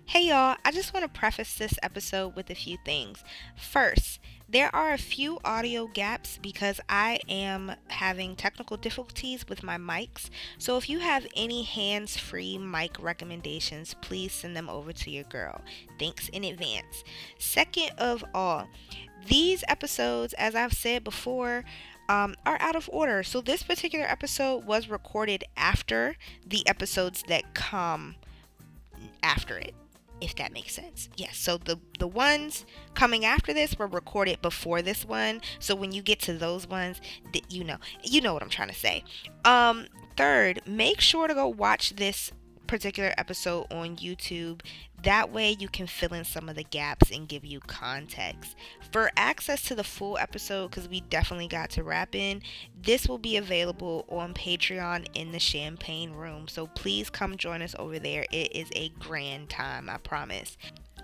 Hey y'all, I just want to preface this episode with a few things. First, there are a few audio gaps because I am having technical difficulties with my mics. So if you have any hands-free mic recommendations, please send them over to your girl. Thanks in advance. Second of all, these episodes, as I've said before, are out of order. So this particular episode was recorded after the episodes that come after it, if that makes sense. Yes, so the ones coming after this were recorded before this one. So when you get to those ones, you know what I'm trying to say. Third, make sure to go watch this particular episode on YouTube. That way you can fill in some of the gaps and give you context. For access to the full episode, because we definitely got to wrap in, this will be available on Patreon in the Champagne Room. So please come join us over there. It is a grand time, I promise.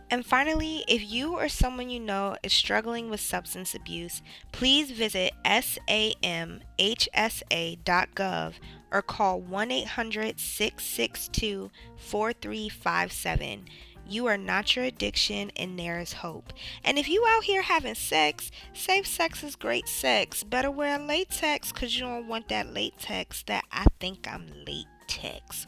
And finally, if you or someone you know is struggling with substance abuse, please visit SAMHSA.gov or call 1-800-662-4357. You are not your addiction and there is hope. And if you out here having sex, safe sex is great sex. Better wear latex because you don't want that latex that I think I'm late.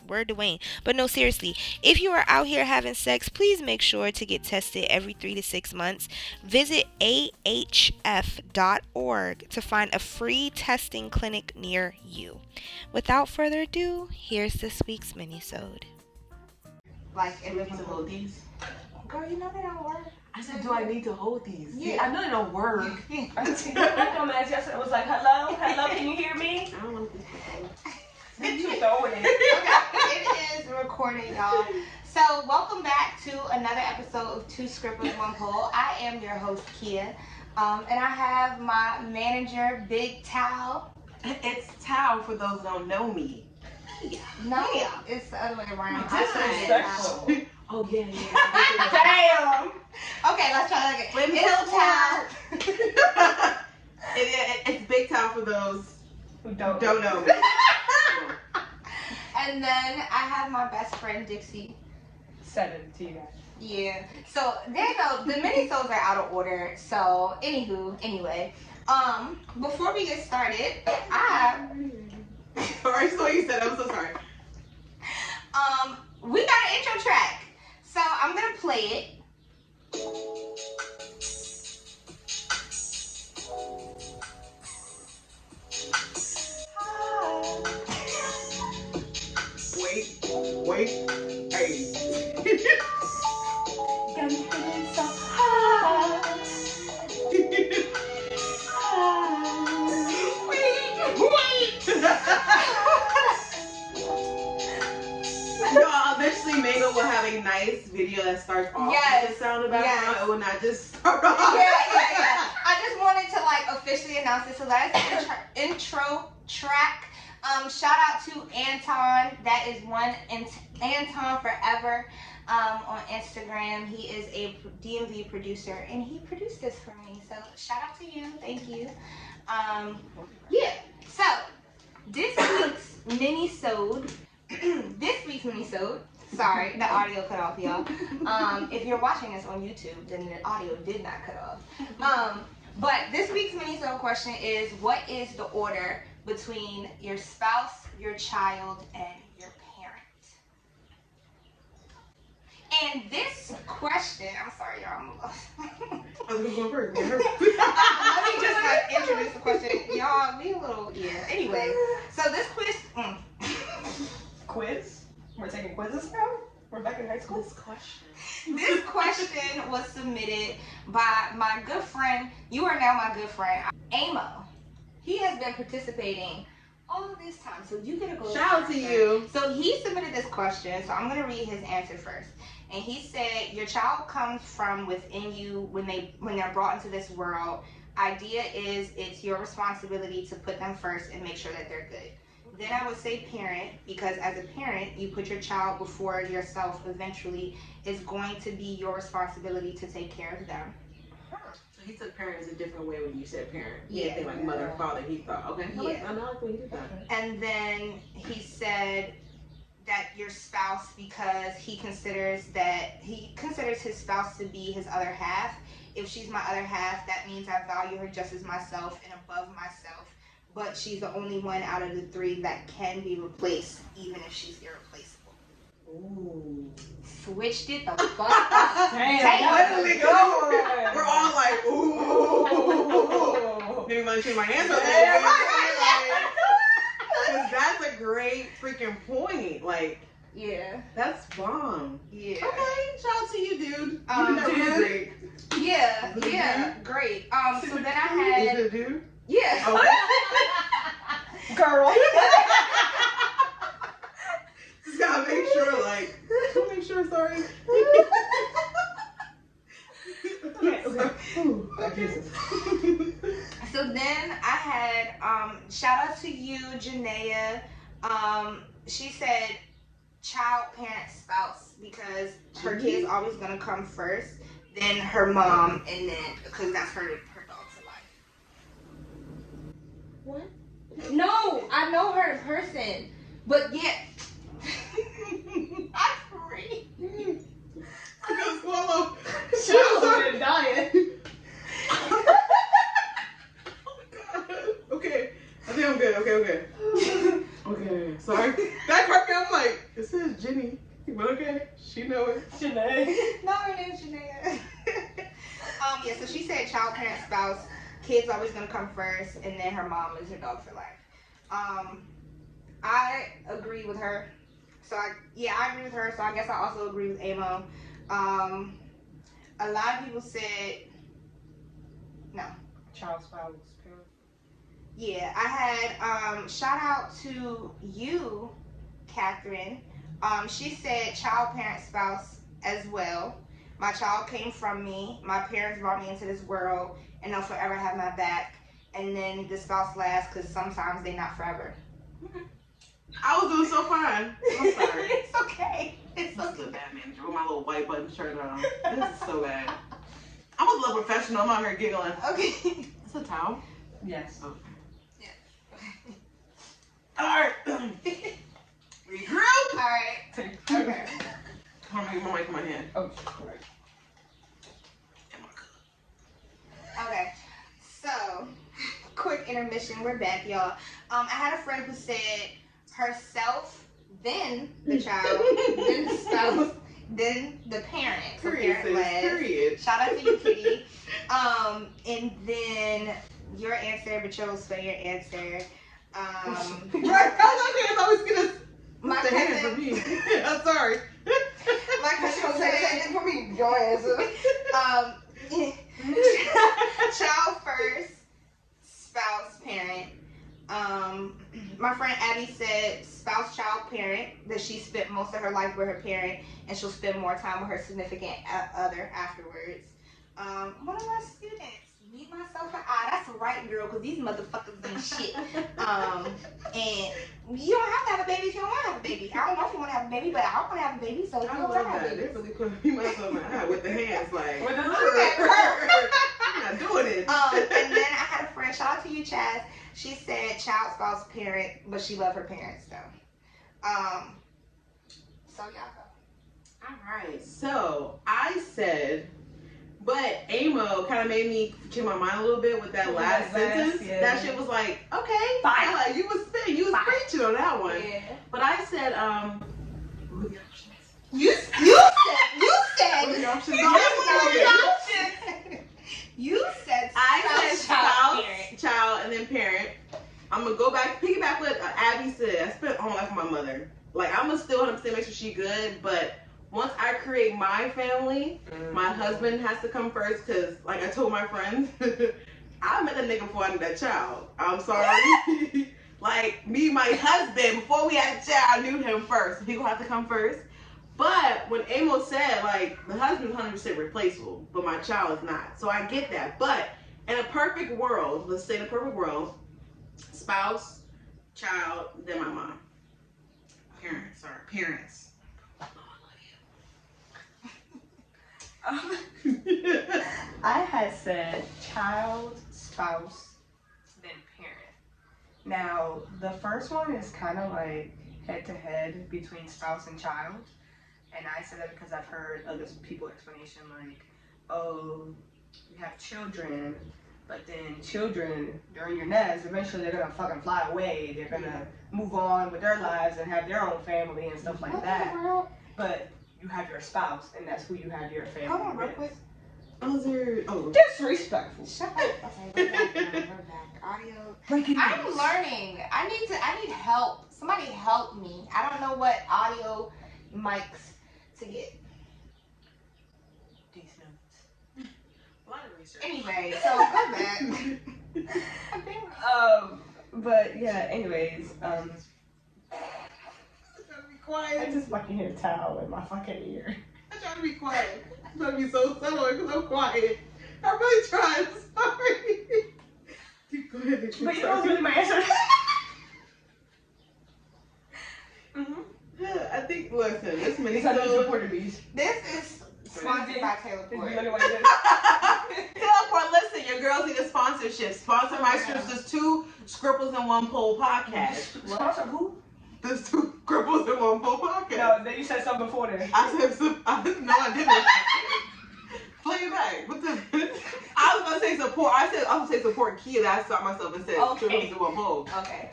Word Dwayne. But no, seriously, if you are out here having sex, please make sure to get tested every 3 to 6 months. Visit ahf.org to find a free testing clinic near you. Without further ado, here's this week's minisode. Like, and we need to hold these. Girl, you know they don't work. I said, do I need to hold these? Yeah. I know they don't work. Yeah. I dumbass yesterday it was like, hello, can you hear me? I don't want to be Then you throwing it. Okay, it is recording, y'all. So, welcome back to another episode of Two Scribbles, One Poll. I am your host, Kia. And I have my manager, Big Tao. It's Tao for those that don't know me. No, it's the other way around. Disrespectful. Oh, yeah. Damn. Okay, let's try that again. It's Tao. It's Big Tao for those Who don't know me. And then I have my best friend, Dixie. 7 to you guys. Yeah. So there you go. The minisodes are out of order. So anyway, before we get started, Sorry, so you said. I'm so sorry. we got an intro track. So I'm gonna play it. Wait, hey. Got me feeling so high. Wait. Y'all, eventually Mango will have a nice video that starts off with the sound of background. Yes. It will not just start off. Yeah. I just wanted to officially announce it. So that's the intro track. Shout out to Anton. That is Anton Forever on Instagram. He is a DMV producer and he produced this for me. So shout out to you. Thank you. Yeah. So this week's minisode. Sorry, the audio cut off, y'all. If you're watching this on YouTube, then the audio did not cut off. But this week's minisode question is: what is the order between your spouse, your child, and your parent? And this question, I'm sorry, y'all, I'm lost. I was going first. Let me just introduce the question. Y'all, we a little, Anyway, so this quiz. Quiz? We're taking quizzes now? We're back in high school? This question was submitted by my good friend. You are now my good friend, Amo. He has been participating all this time, so you get a go. Shout out to you. So he submitted this question, so I'm gonna read his answer first. And he said, your child comes from within you when they're brought into this world. Idea is it's your responsibility to put them first and make sure that they're good. Then I would say parent, because as a parent, you put your child before yourself. Eventually, it's going to be your responsibility to take care of them. So he took parent as a different way when you said parent. Yeah. Think like mother, father, he thought, okay. Yeah. I like when he did that. And then he said that your spouse, because he considers his spouse to be his other half. If she's my other half, that means I value her just as myself and above myself. But she's the only one out of the three that can be replaced, even if she's irreplaceable. Ooh. Switched it the fuck up. Damn. We're all like, ooh. Maybe want to change my answer a little bit. Because that's a great freaking point. Like, yeah, that's bomb. Yeah. Okay, shout out to you, dude. Dude. Great. Yeah, great. So then I had. Is it a dude? Yeah. Okay. Girl. Just gotta make sure, sorry. Okay. Ooh, Jesus. So then I had shout out to you, Janaea. She said child, parent, spouse, because her kid's always gonna come first, then her mom, and then because that's her dog's life. What? No, I know her in person, but yet I'm free. I gotta swallow. She's dying. Okay. I think I'm good. Okay. Okay. Sorry. That cracked me. I'm like, it says Jenny. But okay. She know it. Janae. No, her name's Janae. Yeah, so she said child, parent, spouse. Kid's always gonna come first, and then her mom is her dog for life. I agree with her. So I agree with her. So I guess I also agree with Amo. A lot of people said no. Child, spouse, parent. Yeah, I had shout out to you, Catherine. She said child, parent, spouse as well. My child came from me. My parents brought me into this world, and they'll forever have my back. And then the spouse last, because sometimes they're not forever. I was doing so fine. I'm sorry. It's okay. It's This okay. is a bad manager with my little white button shirt on. This is so bad. I'm a little professional. I'm out here giggling. Okay. It's a towel. Yes. Okay. Yeah. Alright. Regroup. All right. Okay. I'm gonna get my mic in my hand. Oh, right. Okay. So, quick intermission. We're back, y'all. I had a friend who said herself, then the child, then the spouse, then the parent. So Period, parent last. period. Shout out to you, Kitty. And then your answer, but you'll spell your answer. Right, I was gonna My the hand for cousin, me. I'm sorry. my cousin said, for me, your answer. child first, spouse, parent. My friend Abby said spouse, child, parent, that she spent most of her life with her parent and she'll spend more time with her significant other afterwards. One of my students, meet myself and I, that's right, girl, because these motherfuckers ain't shit. And you don't have to have a baby if you don't want to have a baby. I don't know if you want to have a baby, but I don't want to have a baby, so if I you love don't want to have a that. They baby. really put me myself in my eye with the hands like With the Look at her. I'm not doing it. And then I had a friend, shout out to you, Chaz. She said child, spouse, parent, but she loved her parents though. So y'all go. Alright, so I said, but Amo kind of made me change my mind a little bit with that last sentence. Yeah. That shit was like, okay, Fine. like, you was spitting, you was preaching on that one. Yeah. But I said, what are the options? You said What are the options? you said I said spouse, parent. child, and then parent. I'm gonna go back, piggyback what Abby said. I spent all my life with my mother. Like, I'm gonna still 100% make sure she good, but once I create my family, my husband has to come first, because, like I told my friends, I met that nigga before I knew that child. I'm sorry. Like, me, my husband, before we had a child, I knew him first. So he gonna have to come first. But when Amos said, like, the husband's 100% replaceable, but my child is not. So I get that. But in a perfect world, let's say in a perfect world, spouse, child, then my mom. Parents. I had said child, spouse, then parent. Now, the first one is kind of like head-to-head between spouse and child. And I say that because I've heard other people explanation like, oh, you have children, but then children during your nest, eventually they're gonna fucking fly away. They're gonna move on with their lives and have their own family and stuff like that. But you have your spouse, and that's who you have your family Hold on, real with. quick. Disrespectful. Shut up. Okay, we're back. Audio. Breaking I'm news. learning. I need help. Somebody help me. I don't know what audio mics to get. These notes. A lot of research. Anyway, so go back. But yeah, anyways, Gotta be I quiet. just fucking hear a towel in my fucking ear. I try to be quiet. I'm trying to be so subtle because I'm quiet. I really tried. Sorry. Go ahead. But you know what's really my answer? Yeah, I think, listen, this These are the Minisode. supporter bees. This is sponsored by Taylor This is Ford. the only one that Teleport, listen, your girls need a sponsorship. Sponsor my sisters 2 Scribbles in One Pole podcast. Sponsor who? There's 2 Scribbles in One Pole podcast. No, then you said something before that. I said some, no, I didn't. Play it back. What the? I was gonna say support. I was gonna say support Kia. That I stopped myself and said Scribbles in One Pole. Okay.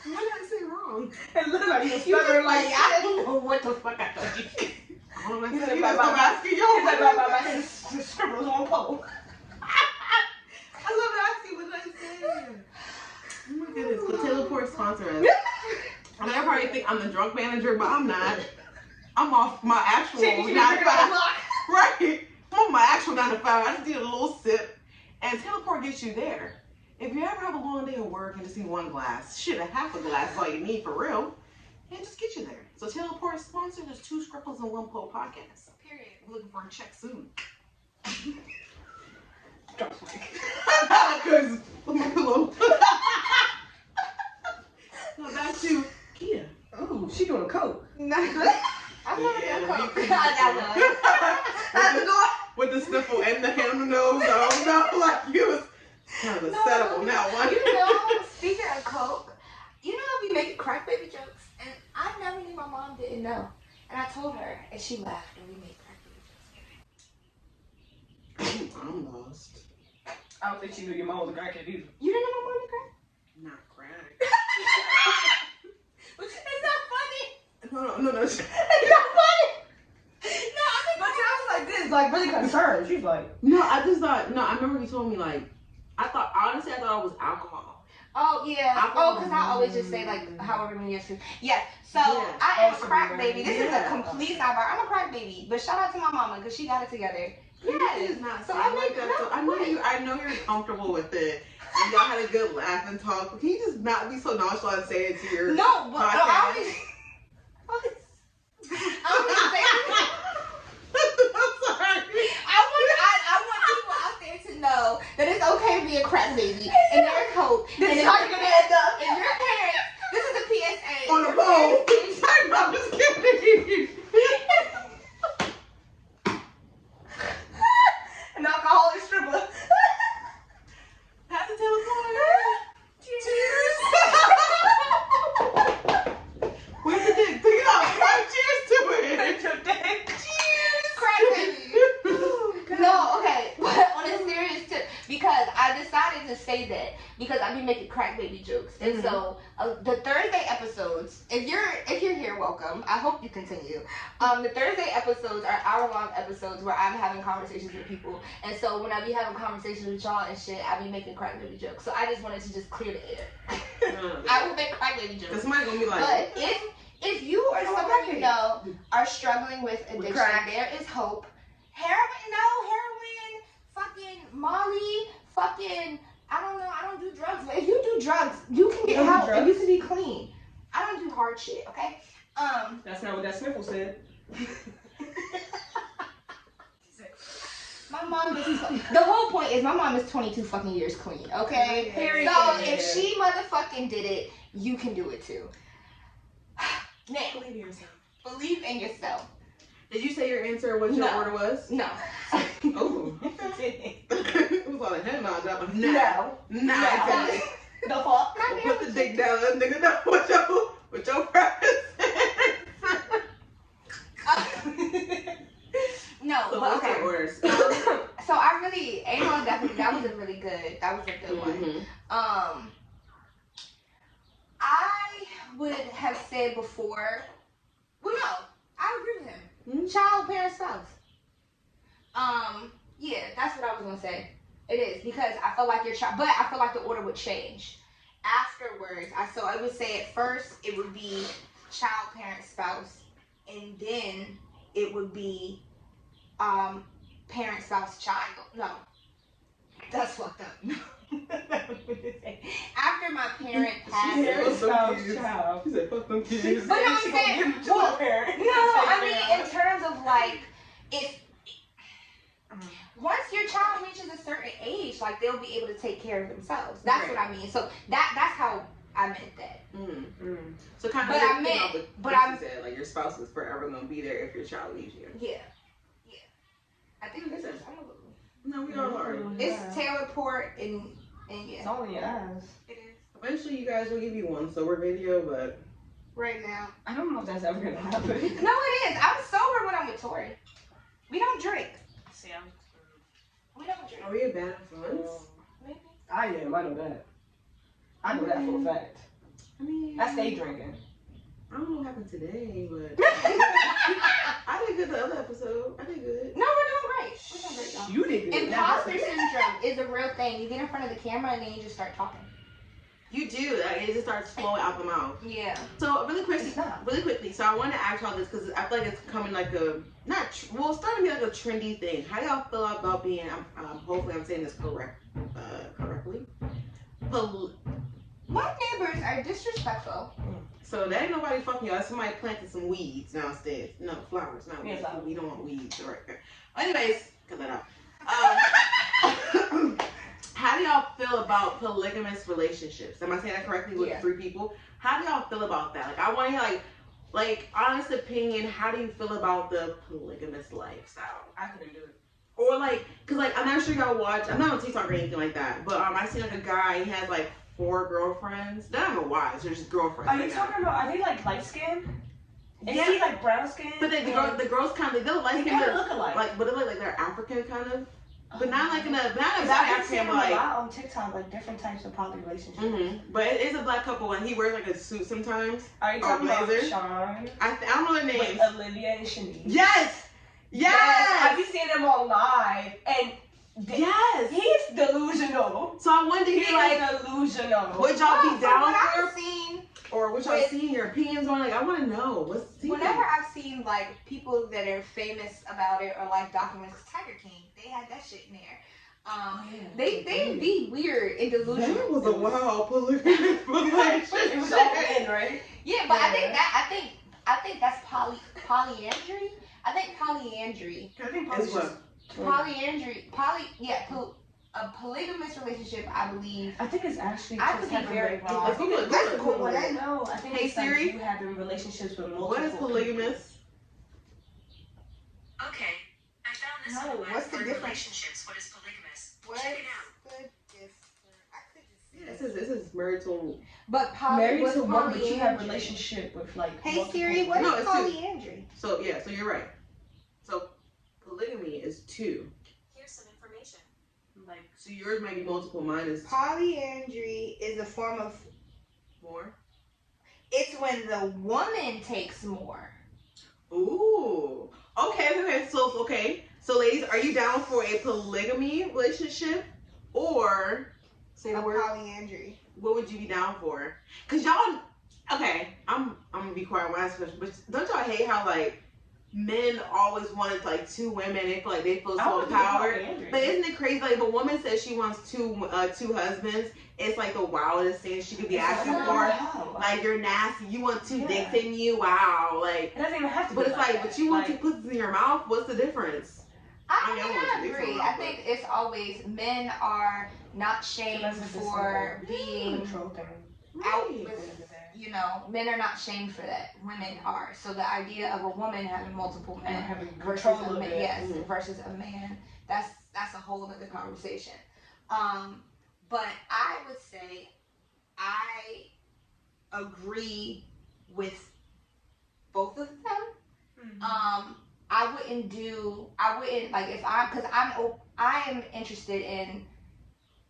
What did I say wrong? It looked like you stuttering like, I don't know what the fuck I thought you said. I don't know. He's He's like, like, bye, I'm bye. asking you. He's like, my scribbles on pole. I love asking what did I say. Oh my goodness. The Teleport sponsor us. I mean, I probably think I'm the drunk manager, but I'm not. I'm off my actual 9 to 5. Right. I'm on my actual 9 to 5. I just did a little sip. And Teleport gets you there. If you ever have a long day of work and just need one glass, shit, a half a glass is all you need for real. And just get you there. So Teleport sponsor, there's 2 Scribbles in One Pole podcasts. Period. We're looking for a check soon. Drop mic. Because my pillow. Now back to Kia. Ooh, she doing a coke. I'm not Yeah, gonna you cook. could- That's the door. With the sniffle and the hand on the nose, I don't know, like you was kind of a setup on that one. You know, speaking of coke, you know I be making crack baby jokes, and I never knew my mom didn't know. And I told her, and she laughed, and we made crack baby jokes. I'm lost. I don't think she knew your mom was a crackhead either. You didn't know my mom did crack? Not crack. It's not funny. No. It's not funny. No, I think But she was like this, like really concerned. She's like, No, I just thought, I remember he told me, like, I thought it was alcohol. Oh, yeah. Alcohol. Oh, because I always just say, like, however many years to. Yes. So, Yeah. I am a Also crack right. baby. This is a Yeah. complete sidebar. I'm a crack baby. But shout out to my mama, because she got it together. It Yes. is not So saying I like make that. So I know you're comfortable with it. And y'all had a good laugh and talk. Can you just not be so nonchalant and say it to your No, but podcast? I always say I'm sorry. I want people out there to know that it's okay to be a crack baby. And there's hope. this And is if how you're gonna end up. your parents, this is a PSA. On the phone. I'm just kidding. An alcoholic stripper. Have to tell us Cheers. Where's the dick? Pick it up. Right, cheers to it. Crack baby. No, okay. But on a serious tip, because I decided to say that because I be making crack baby jokes, and so the Thursday episodes. If you're here, welcome. I hope you continue. The Thursday episodes are hour-long episodes where I'm having conversations with people, and so when I be having conversations with y'all and shit, I be making crack baby jokes. So I just wanted to just clear the air. I will make crack baby jokes. Somebody gonna be like, But if you or someone you know are struggling with addiction, crack. there is hope. Heroin, fucking Molly, fucking, I don't know, I don't do drugs. But if you do drugs, you can get don't do help and you drugs? can be clean. I don't do hard shit, okay? That's not what that sniffle said. My mom is, the whole point is my mom is 22 fucking years clean, okay? Period. So if she motherfucking did it, you can do it too. Now, believe in yourself. believe in yourself. Did you say your answer? What your No. order was? No. Oh. It was on a head nod. That was No. Nah. No. The fuck? Not Put the dick down, let nigga know what with your preferences. No, So but what's okay. your order? So I really, anal definitely, that was a good one. Mm-hmm. I would have said before, well, no, I agree with him. Mm-hmm. Child, parent, spouse. Yeah, that's what I was gonna say. It is because I feel like your child, but I feel like the order would change afterwards. So I would say at first it would be child, parent, spouse, and then it would be parent, spouse, child. No, that's fucked up. After my parent passes. Parent, spouse, child. She said, "Fuck them kids." But no, I'm saying, well, no, I mean in terms of like, if once your child reaches a certain age, like they'll be able to take care of themselves. That's what I mean. So that's how I meant that. So kind of. But I meant, but I said like your spouse is forever gonna be there if your child leaves you. Yeah. I think this is. No, we all are. It's Taylor Port and yeah. It's only us. It is Eventually, you guys will give you one sober video, but right now. I don't know if that's ever gonna happen. No, it is. I'm sober when I'm with Tori. We don't drink. See, We don't drink. are we a bad influence? Maybe. I am. I know that. I know that for a fact. I mean, I stay drinking. I don't know what happened today, but I did good the other episode. I did good. No, we're doing great. We're doing great, y'all. You did good. Imposter syndrome is a real thing. You get in front of the camera and then you just start talking. You do. Like, it just starts flowing out the mouth. Yeah. So really It's not. quickly. So I wanted to ask y'all this because I feel like it's becoming like a it's starting to be like a trendy thing. How y'all feel about being? Hopefully I'm saying this correctly. My neighbors are disrespectful. So that ain't nobody fucking y'all. Somebody planted some weeds downstairs. No, flowers, not weeds. flowers. We don't want weeds. All right. Anyways, cut that out. How do y'all feel about polygamous relationships? Am I saying that correctly with 3 people? How do y'all feel about that? Like, I want to hear, like, honest opinion. How do you feel about the polygamous lifestyle? I couldn't do it. Or, like, because, like, I'm not sure y'all watch. I'm not on TikTok or anything like that. But I seen, like, a guy. He has, like, 4 girlfriends. They don't know why. They're just girlfriends. Are you talking about? Are they like light skin? Is Yeah. he like brown skin? But the girls kind of, they look like They kind of look alike. like, but they look like they're African kind of. But not like in a, not a I've black seen African, him but a like. lot on TikTok, like different types of poly relationships. But it is a black couple, and he wears like a suit sometimes. Are you talking about blazer? Sean? I don't know their names. With Olivia and Shanice. Yes. Have you seen them on live? And Yes. he's delusional. So I wonder, He's like, delusional. would y'all be down What for, I've seen, or what y'all seen? Your opinions on? Like, I want to know. What's the whenever I've seen like people that are famous about it or like documents, Tiger King, they had that shit in there. They be weird and delusional. That was a wild polygamous relationship. It was all in, right? Yeah, but I think that's polyandry. I think polyandry. I think It's what? A polygamous relationship, I believe. I think it's actually I just could be having very like, wrong. Let's Google it. Let's Google Google it. it. No, I think Hey, it's Siri? like you having relationships with multiple What is polygamous? Okay, I found this No, on the web what's the for difference? relationships. What is polygamous? Check it out. Yeah, this is marital. But Married what's to one, but you have polyandry? relationship with like. Hey multiple Siri, what is No, it's two. polyandry? So yeah, so you're right. So polygamy is 2. Here's some information. Like, So yours might be multiple. Mine is Polyandry is a form of. more. It's when the woman takes more. Ooh. Okay. So ladies, are you down for a polygamy relationship, or say the word? Polyandry. What would you be down for? Cause y'all. Okay, I'm gonna be quiet when I ask questions. But don't y'all hate how like men always wanted like 2 women? They feel like they feel I so would do empowered. polyandry. But isn't it crazy? Like if a woman says she wants 2 husbands, it's like the wildest thing she could be asking for. Wow. Like you're nasty. You want 2 Yeah. dicks in you. Wow. Like. It doesn't even have to But be it's like, that. but you want like, 2 pussies in your mouth? What's the difference? I I mean, want I to be agree. from I that, think it's always men are not shamed Unless it's a for simple being control thing. out Right. with, men are not shamed for that. Women are. So the idea of a woman having multiple And men having versus control a of man, it. yes, Mhm. versus a man, that's a whole other conversation. But I would say I agree with both of them. I wouldn't like if because I am interested in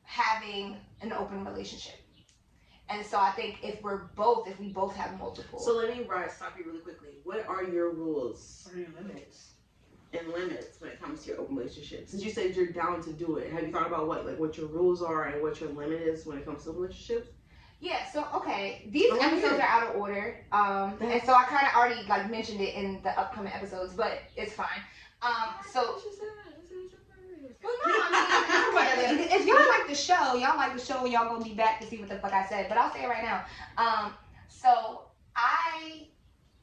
having an open relationship. And so I think if we both have multiple. So let me stop you really quickly. What are your rules? What are your limits? And limits when it comes to your open relationship? Since you said you're down to do it, have you thought about what your rules are and what your limit is when it comes to relationships? Yeah, so okay, these episodes are out of order, and so I kind of already like mentioned it in the upcoming episodes, but it's fine. So. Well, no, I mean, if y'all like the show, y'all gonna be back to see what the fuck I said. But I'll say it right now. So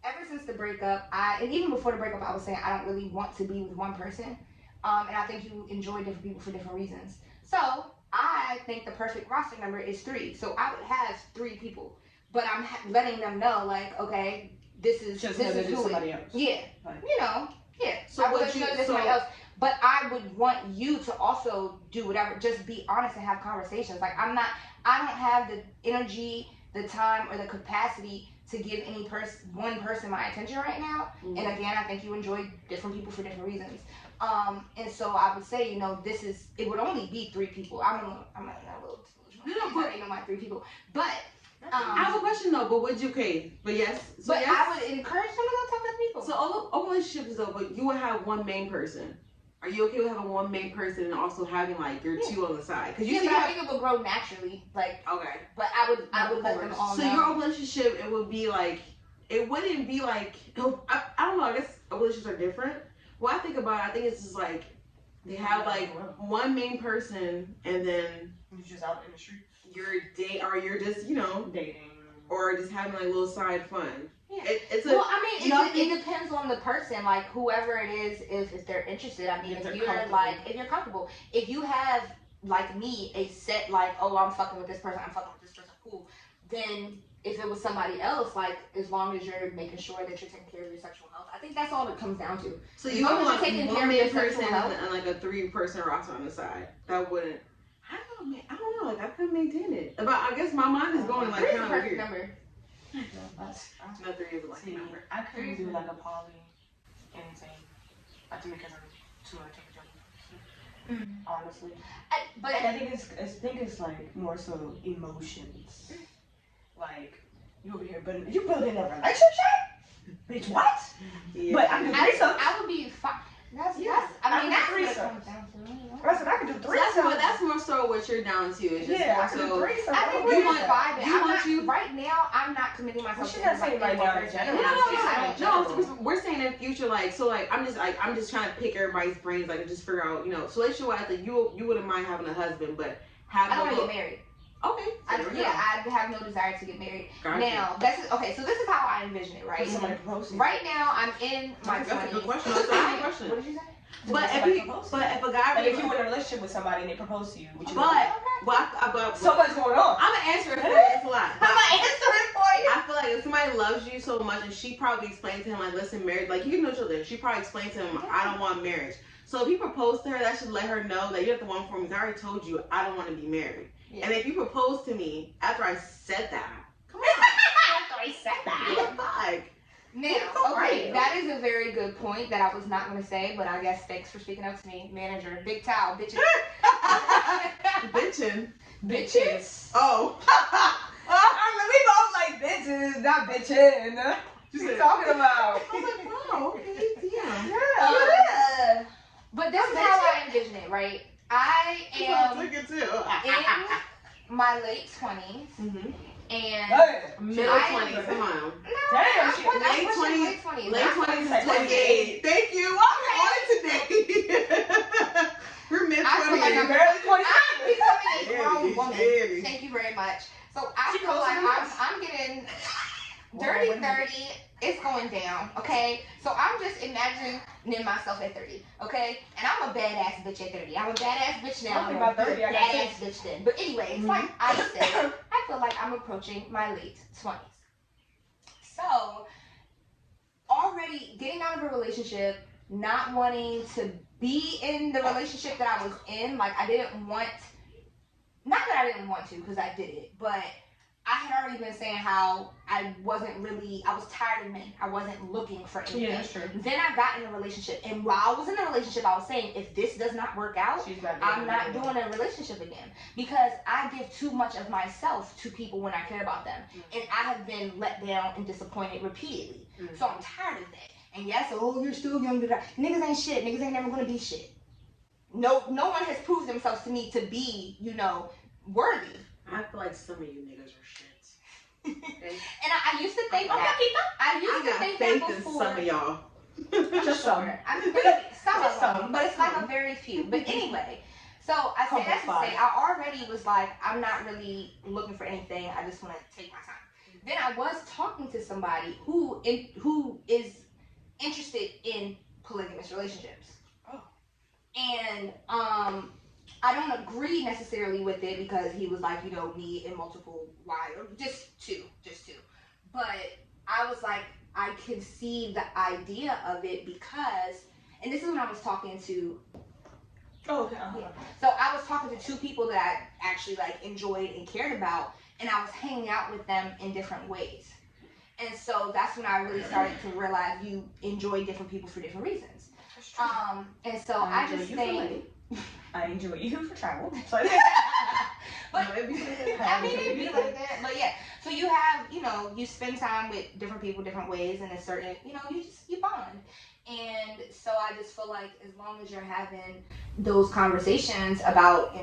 ever since the breakup, and even before the breakup, I was saying I don't really want to be with one person. And I think you enjoy different people for different reasons. So I think the perfect roster number is 3. So I would have 3 people, but I'm letting them know, like, okay, this is who somebody else. Yeah, Like, yeah. So I would what you somebody else. But I would want you to also do whatever. Just be honest and have conversations. Like I don't have the energy, the time, or the capacity to give one person my attention right now. Mm-hmm. And again, I think you enjoy different people for different reasons. And so I would say, it would only be 3 people. I'm not a little delusional. I already know my 3 people. But I have a question though. But would you But yes. So but yes. I would encourage them to go talk to people. So all relationships though, but you would have one main person. Are you okay with having one main person and also having like your 2 on the side? Because I think it would grow naturally. Like okay. But I would let them all know. So your relationship, it would be like, it wouldn't be like, I don't know. I guess relationships are different. What I think about it, I think it's just like they have like one main person and then you're just out in the street. You're just dating or just having like little side fun. Yeah. It depends on the person, like whoever it is, if they're interested. I mean, if you're comfortable. If you have, like me, a set, like, oh, I'm fucking with this person, cool. Then if it was somebody else, like, as long as you're making sure that you're taking care of your sexual health, I think that's all it comes down to. So you want like one main person and like a 3-person roster on the side. That wouldn't. I don't know. Like I couldn't maintain it. But I guess my mind is going like kind of weird. Number. No, 3 is a lucky number. I couldn't do like a poly anything. Not to because I'm too much of a joke. Honestly. But I think it's like more so emotions. Like you over here, but you building a relationship? Bitch, what? Yeah. But I can do threesome. I would be fine. That's what it comes down to. I said I could do threesome. That's more so what you're down to. It's just more I so. threesome. I think we're just vibing. Right now, I'm not committing myself. We should not say right now in general. No, we're saying in future, like, so, like, I'm just trying to pick everybody's brains, like, and just figure out, so relationship-wise, like, you wouldn't mind having a husband, but I don't want to get married. Okay. I have no desire to get married. Gotcha. Now, so this is how I envision it, right? Right now, I'm in my 20s. That's a good question. That's a good question. What did you say? But if you were in a relationship with somebody and they proposed to you, would you? So much going on. I'm gonna answer it for you. It's a lot. I'm gonna answer it for you. I feel like if somebody loves you so much, and she probably explained to him, like, listen, marriage, like, you can know each other. She probably explained to him, I don't want marriage. So if he proposed to her, that should let her know that you're not the one for me. I already told you I don't want to be married. Yeah. And if you proposed to me after I said that, come on. After I said that. Like. Now, okay, that is a very good point that I was not going to say, but I guess thanks for speaking up to me, manager. Big towel, bitches. Bitches. Oh. We both like bitches, not bitchin'. What you talking about? I was like, wow, okay, yeah. But this is how I envision it, right? I am in my late 20s. Mm-hmm. And middle 20s, come on. Damn, late 20s is 28. Thank you. I'm on it today. We're mid 20s. I feel like I'm barely 20. I'm becoming a grown woman. Thank you very much. So I feel like I'm getting dirty 30. It's going down, okay? So I'm just imagining myself at 30, okay? And I'm a badass bitch at 30. I'm a badass bitch now. I'm a badass bitch then. But anyway, it's like I said, I feel like I'm approaching my late 20s. So, already getting out of a relationship, not wanting to be in the relationship that I was in, like I didn't want, not that I didn't want to, because I did it, but I had already been saying how I was tired of men. I wasn't looking for anything. Yeah, that's true. Then I got in a relationship, and while I was in a relationship, I was saying, if this does not work out, I'm not doing a relationship again, because I give too much of myself to people when I care about them, and I have been let down and disappointed repeatedly. So I'm tired of that. And yes, oh, you're still young. Niggas ain't shit. Niggas ain't never gonna be shit. No one has proved themselves to me to be, worthy. I feel like some of you niggas are shit. And I used to think that. I used to think that before. In some of y'all. Just some. I mean, maybe some of them, but it's like a very few. But anyway, so I say that to say, I already was like, I'm not really looking for anything. I just want to take my time. Then I was talking to somebody who is interested in polygamous relationships. Oh. And I don't agree necessarily with it, because he was like, me and multiple wives, or just two. But I was like, I can see the idea of it, because, and this is when I was talking to. Oh, okay. Yeah. So I was talking to two people that I actually enjoyed and cared about, and I was hanging out with them in different ways. And so that's when I really started to realize you enjoy different people for different reasons. And so I just think. I enjoy you for travel. But I mean, it'd be like that. But yeah, so you have, you spend time with different people different ways, and a certain, you bond. And so I just feel like as long as you're having those conversations about,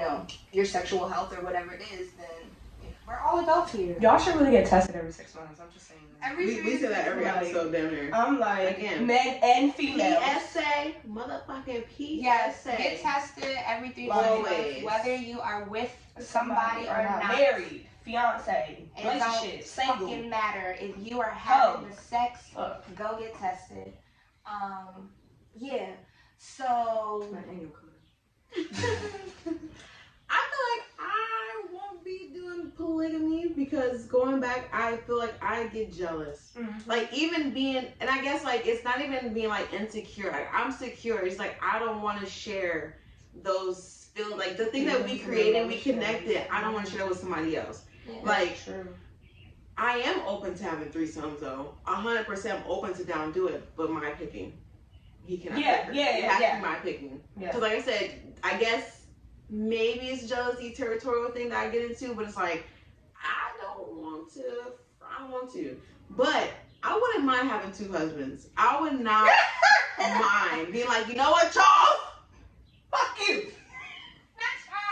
your sexual health or whatever it is, then we're all adults here. Y'all should really get tested every 6 months. I'm just saying. We say that every episode down there. I'm like, again, men and females. PSA, motherfucking PSA. Yes, get tested every 3 months, whether you are with somebody or not. Married, fiance, relationship, it single. don't fucking matter. If you are having the sex, go get tested. Yeah. So. I feel like I won't be doing polygamy, because going back, I feel like I get jealous. Mm-hmm. Like, even being, and I guess it's not even being insecure. I'm secure. It's I don't want to share those feelings. The thing that we created, we connected. I don't want to share that with somebody else. Yeah. True. I am open to having threesomes though. 100% open to down do it, but my picking. He cannot. It has to be my picking. Because like I said, I guess maybe it's jealousy territorial thing that I get into, but it's I don't want to. But I wouldn't mind having 2 husbands. I would not mind being you know what, Charles? Fuck you.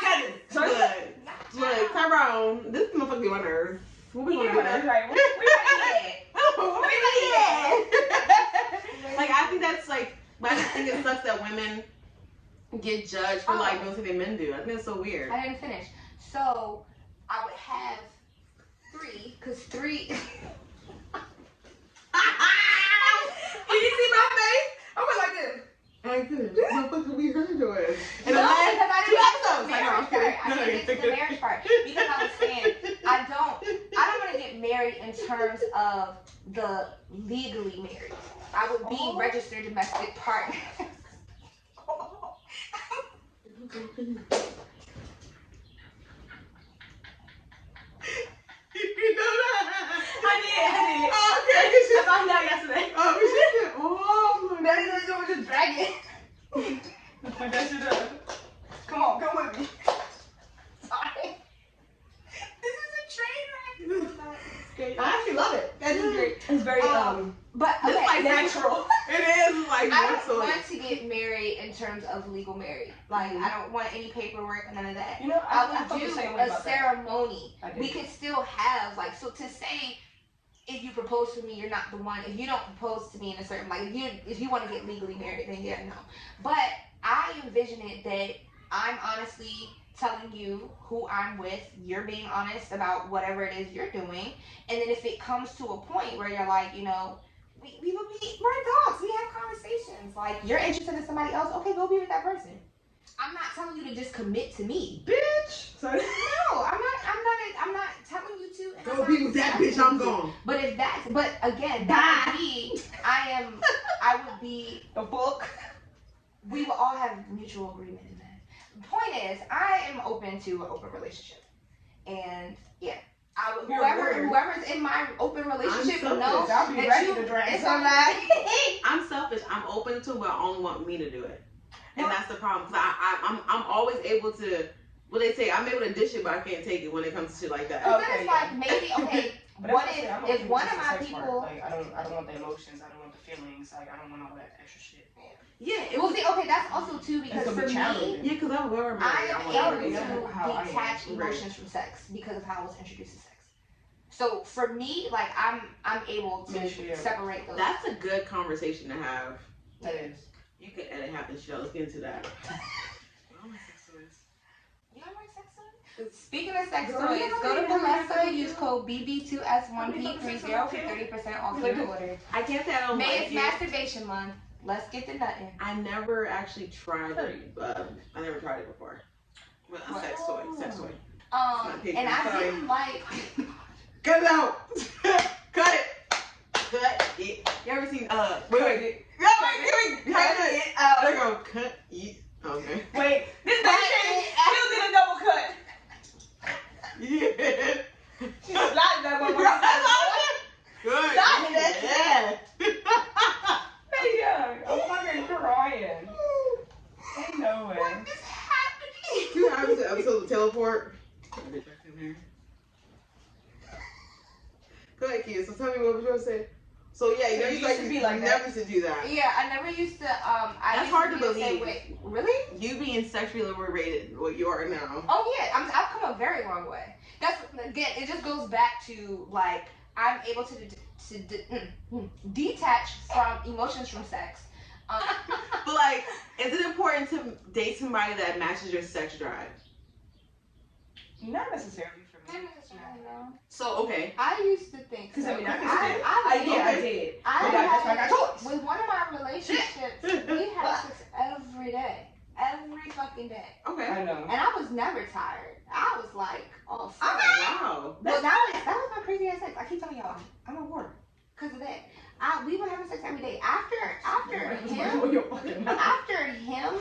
Cut it. Look, Tyrone, this motherfucker be on earth. What we gonna do? Right. Where you at? I think that's but I just think it sucks that women get judged for doing something men do. I think it's so weird. I didn't finish. So I would have 3, because 3. Did you see my face? I was like this. I couldn't. What the fuck we heard to it? And No, the because I didn't last 2 episodes. I didn't get to the marriage part. Because I was saying, I don't want to get married in terms of the legally married. I would be registered domestic partner. You know that? I did. Oh, okay. I found out yesterday. Oh, shit. Oh, my Daddy doesn't want to just drag it. That shit up. Come on, come with me. Sorry. This is a train wreck. I actually love it. That is great. It's very But okay, it's natural. It is I don't want to get married in terms of legal married. I don't want any paperwork, none of that. I would do a ceremony. We could still have so to say, if you propose to me, you're not the one. If you don't propose to me in a certain if you want to get legally married, then yeah, no. But I envision it that I'm honestly telling you who I'm with, you're being honest about whatever it is you're doing, and then if it comes to a point where you're we're adults, we have conversations. You're interested in somebody else, okay, go be with that person. I'm not telling you to just commit to me, bitch. No, I'm not telling you to. And Go be with that bitch. I'm gone. But again, that would be. I would be a book. We will all have mutual agreement in that. The point is, I am open to an open relationship, and yeah. Whoever's in my open relationship will know I'll be that ready you. to drag It's somebody. I'm selfish. I'm open to, but I only want me to do it, and that's the problem. Cause I'm always able to. What they say, I'm able to dish it, but I can't take it when it comes to shit like that. But then it's like maybe But what that's what I'm if saying, I'm one okay of with my the sex part. people? Like I don't want the emotions. I don't want the feelings. Like I don't want all that extra shit. Yeah. Well, see, okay, that's also too because It's gonna for be me, challenging. Yeah, because I'm very I married. am want able how I to am. detach emotions from sex because of how I was introduced to sex. So for me, like I'm able to separate those. That's a good conversation to have. That is. You can edit half the show. Let's get into that. You don't like sex toys? Speaking of sex toys, go to Minisode, use code BB2S1P30 for 30% off your order. I can't say I don't May like it's it. masturbation month. Let's get the nut in. I never actually tried it. I never tried it before. But a sex toy. Sex toy. And I didn't like. Cut it out. Cut it. Cut it. You ever seen wait. Cut it. There you go. Cut it. Okay. Wait, this bitch still did a double cut. Yeah. She's like that one. Good. Stop it. Yeah. Hey, yeah, I'm fucking crying. Ain't no way. What is happening? You have an episode of Teleport. Go ahead, kids. So tell me what you were saying. So yeah, you know, you used to be like that. never used to do that. Yeah, I never used to. That's hard to believe. Wait, really? You being sexually liberated, what you are now. Oh yeah, I've come a very long way. That's again, it just goes back to like I'm able to detach from emotions from sex. But like, is it important to date somebody that matches your sex drive? Not necessarily for me. So okay. I used to think so. Because I mean, I did. I That's why I got choice. with one of my relationships, we had sex every day. Every fucking day. Okay. I know. And I was never tired. I was like, oh, fuck. Wow. But that was my crazy ass sex. I keep telling y'all, I'm a whore. Because of that. We were having sex every day. After him,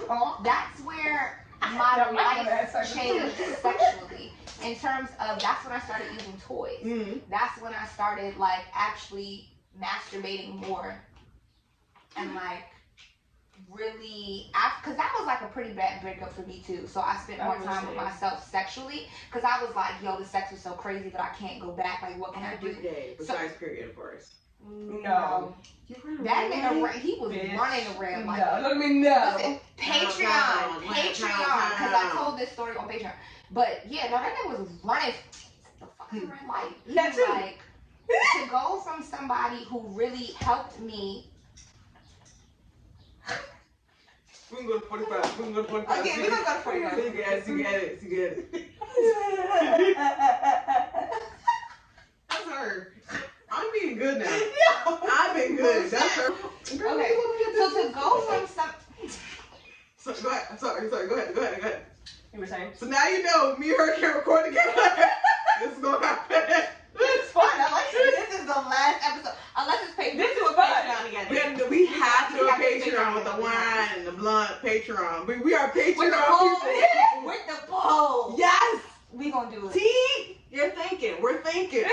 that's where my life changed sexually. In terms of, that's when I started using toys. Mm-hmm. That's when I started, like, actually masturbating more. And, like, really, because that was, like, a pretty bad breakup for me, too. So I spent more time with myself sexually. Because I was like, yo, the sex was so crazy that I can't go back. Like, what can I do? Every day, besides period, of course. No. That nigga, he was running around like. No, let me know. Listen, Patreon, because I told this story on Patreon. But yeah, no, that nigga was running the fucking red light. He was like, to go from somebody who really helped me. We can go to 45. We can go to 45. Okay, we gonna go to 45. You get it. That's her. I'm being good now. I've been good. That's her. Okay, so to go from some. So, go ahead. I'm sorry. Go ahead. You were saying? So now you know me and her can record together. This is gonna happen. It's fun. I like it. This is the last episode. Unless it's Patreon. This is fun. Together. We have to do a Patreon with the wine and the blunt Patreon. We are Patreon With the people. pole. With the pole. Yes. We gonna do it. See? You're thinking. We're thinking.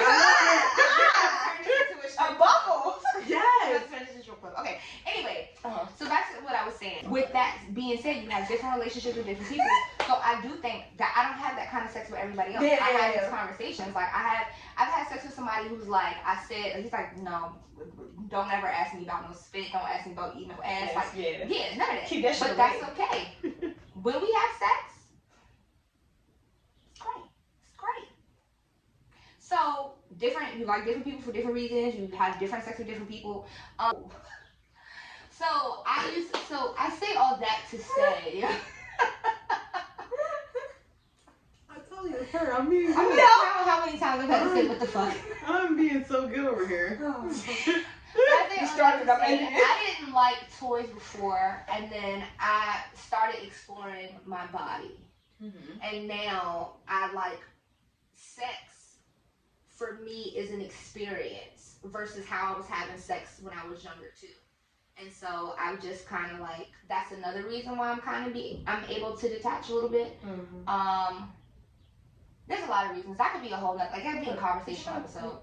A bubble. Yes. Let's finish this real quick. Okay. Anyway, so back to what I was saying. With that being said, you have different relationships with different people. So I do think that I don't have that kind of sex with everybody else. I have these conversations. Like I've had sex with somebody who's like, he's like, no, don't ever ask me about no spit. Don't ask me about eating no ass. Yes, like, yeah. none of that. Keep that shit but that's okay. When we have sex, it's great. It's great. So you like different people for different reasons. You have different sex with different people. So I say all that to say. I told you it's her. I'm being good. I don't know how many times I've had to say what the fuck. I'm being so good over here. I didn't like toys before, and then I started exploring my body. Mm-hmm. And now I like sex. For me, is an experience versus how I was having sex when I was younger too. And so I'm just kind of like, that's another reason why I'm able to detach a little bit. Mm-hmm. There's a lot of reasons. That could be a whole nother, like, that could be a conversational episode.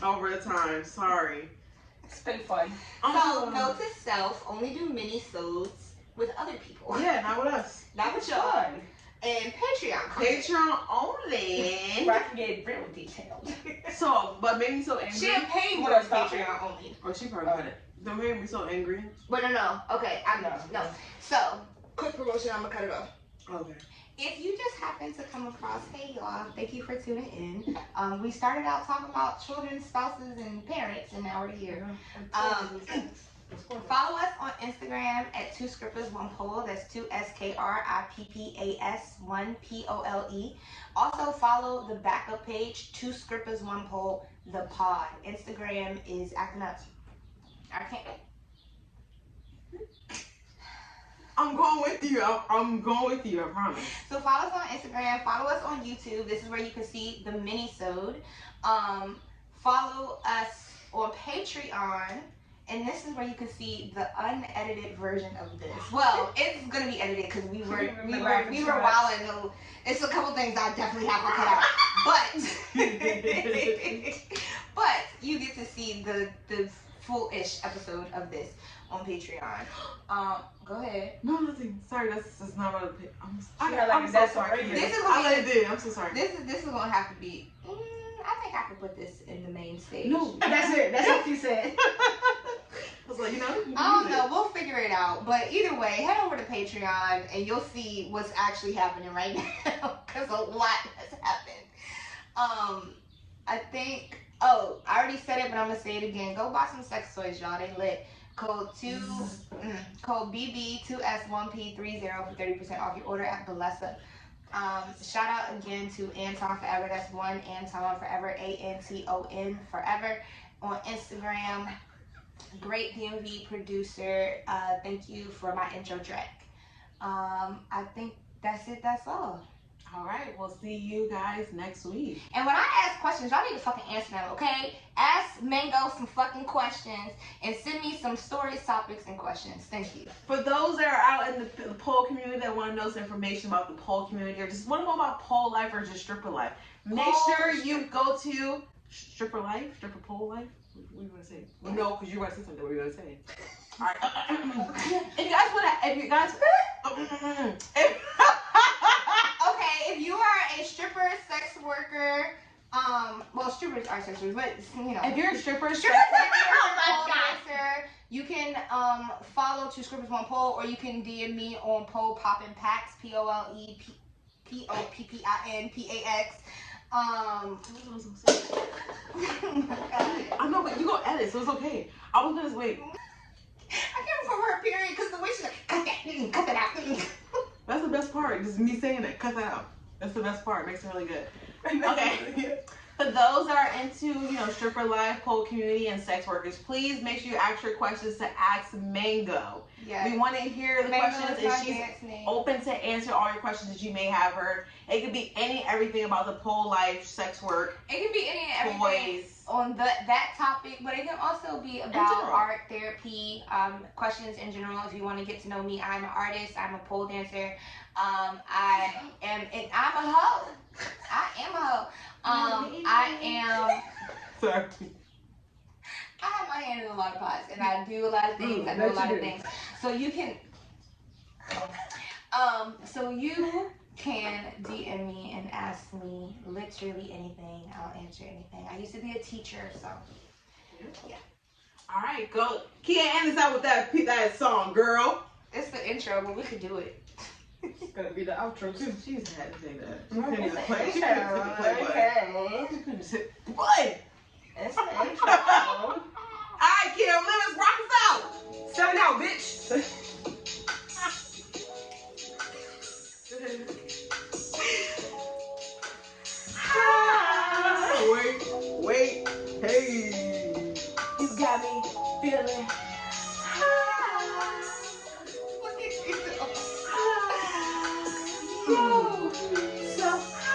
Over the time, sorry. It's been fun. So, note to self, only do mini-sodes with other people. Yeah, not with us. Not with y'all. And Patreon content. Patreon only. Where I can get real detailed. So, but made me so angry. She'll pay more than Patreon only. Oh, she probably got it. Don't make me so angry. But no. Okay, no. So, quick promotion, I'm gonna cut it off. Okay. If you just happen to come across, hey y'all, thank you for tuning in. We started out talking about children, spouses, and parents, and now we're here. Follow us on Instagram at 2scrippers1pole. That's 2SKRIPPAS1POLE. Also follow the backup page, 2scrippers1pole, the pod. Instagram is acting up. I can't. I'm going with you. I'm going with you. I promise. So follow us on Instagram. Follow us on YouTube. This is where you can see the Minisode. Follow us on Patreon. And this is where you can see the unedited version of this. Well, it's gonna be edited because we were wilding. It's a couple things I definitely have to cut out. But you get to see the full-ish episode of this on Patreon. Go ahead. No, nothing. Sorry, this is not what I'm so sorry. This is I'm so sorry. This is gonna have to be. I think I could put this in the main stage. No, that's it. That's what she said. I was like, I don't know. We'll figure it out. But either way, head over to Patreon and you'll see what's actually happening right now. Because a lot has happened. I think. Oh, I already said it, but I'm gonna say it again. Go buy some sex toys, y'all. They lit. Code BB2S1P30 for 30% off your order at Balesa. Shout out again to Anton Forever. That's one Anton Forever, ANTON Forever on Instagram. Great DMV producer. Thank you for my intro track. I think that's it. That's all. All right, we'll see you guys next week. And when I ask questions, y'all need to fucking answer them, okay? Ask Mango some fucking questions and send me some stories, topics, and questions. Thank you. For those that are out in the pole community that want to know some information about the pole community or just want to know about pole life or just stripper life, make sure you go to stripper life, stripper pole life. What do you want to say? No, because you want to say something. What are you going to say? All right. Okay, if you are a stripper, sex worker, well, strippers are sex workers, but you know, if you're a stripper, pole dancer, you can follow 2scrippers1pole, or you can DM me on Pole Poppin' Packs, POLEPPINPAX. I know, but you gonna edit, so it's okay. I was gonna wait. I can't remember her period because the way she's like, cut that out. That's the best part. Just me saying it. Cut that out. That's the best part. Makes it really good. Okay. For those that are into, stripper life, pole community, and sex workers, please make sure you ask your questions to ask Mango. Yes. We want to hear the Mango questions, and she's open to answer all your questions that you may have heard. It could be everything about the pole life, sex work. It can be any and everything on that topic, but it can also be about art, therapy, questions in general. If you want to get to know me, I'm an artist. I'm a pole dancer. I'm a hoe. Sorry. I have my hand in a lot of pots, and I do a lot of things. I know a lot of things. So you can. So you can DM me and ask me literally anything. I'll answer anything. I used to be a teacher, so yeah. All right, go. Can't end this out with that song, girl. It's the intro, but we could do it. It's gonna be the outro too. She used to have to say that. She It's couldn't even the play. She intro, couldn't hit the play button. okay. She couldn't just hit the play. It's the intro. All right, Kim, let us rock us out. 7 out, bitch. Wait, hey. You got me feeling high. Look at you. So high.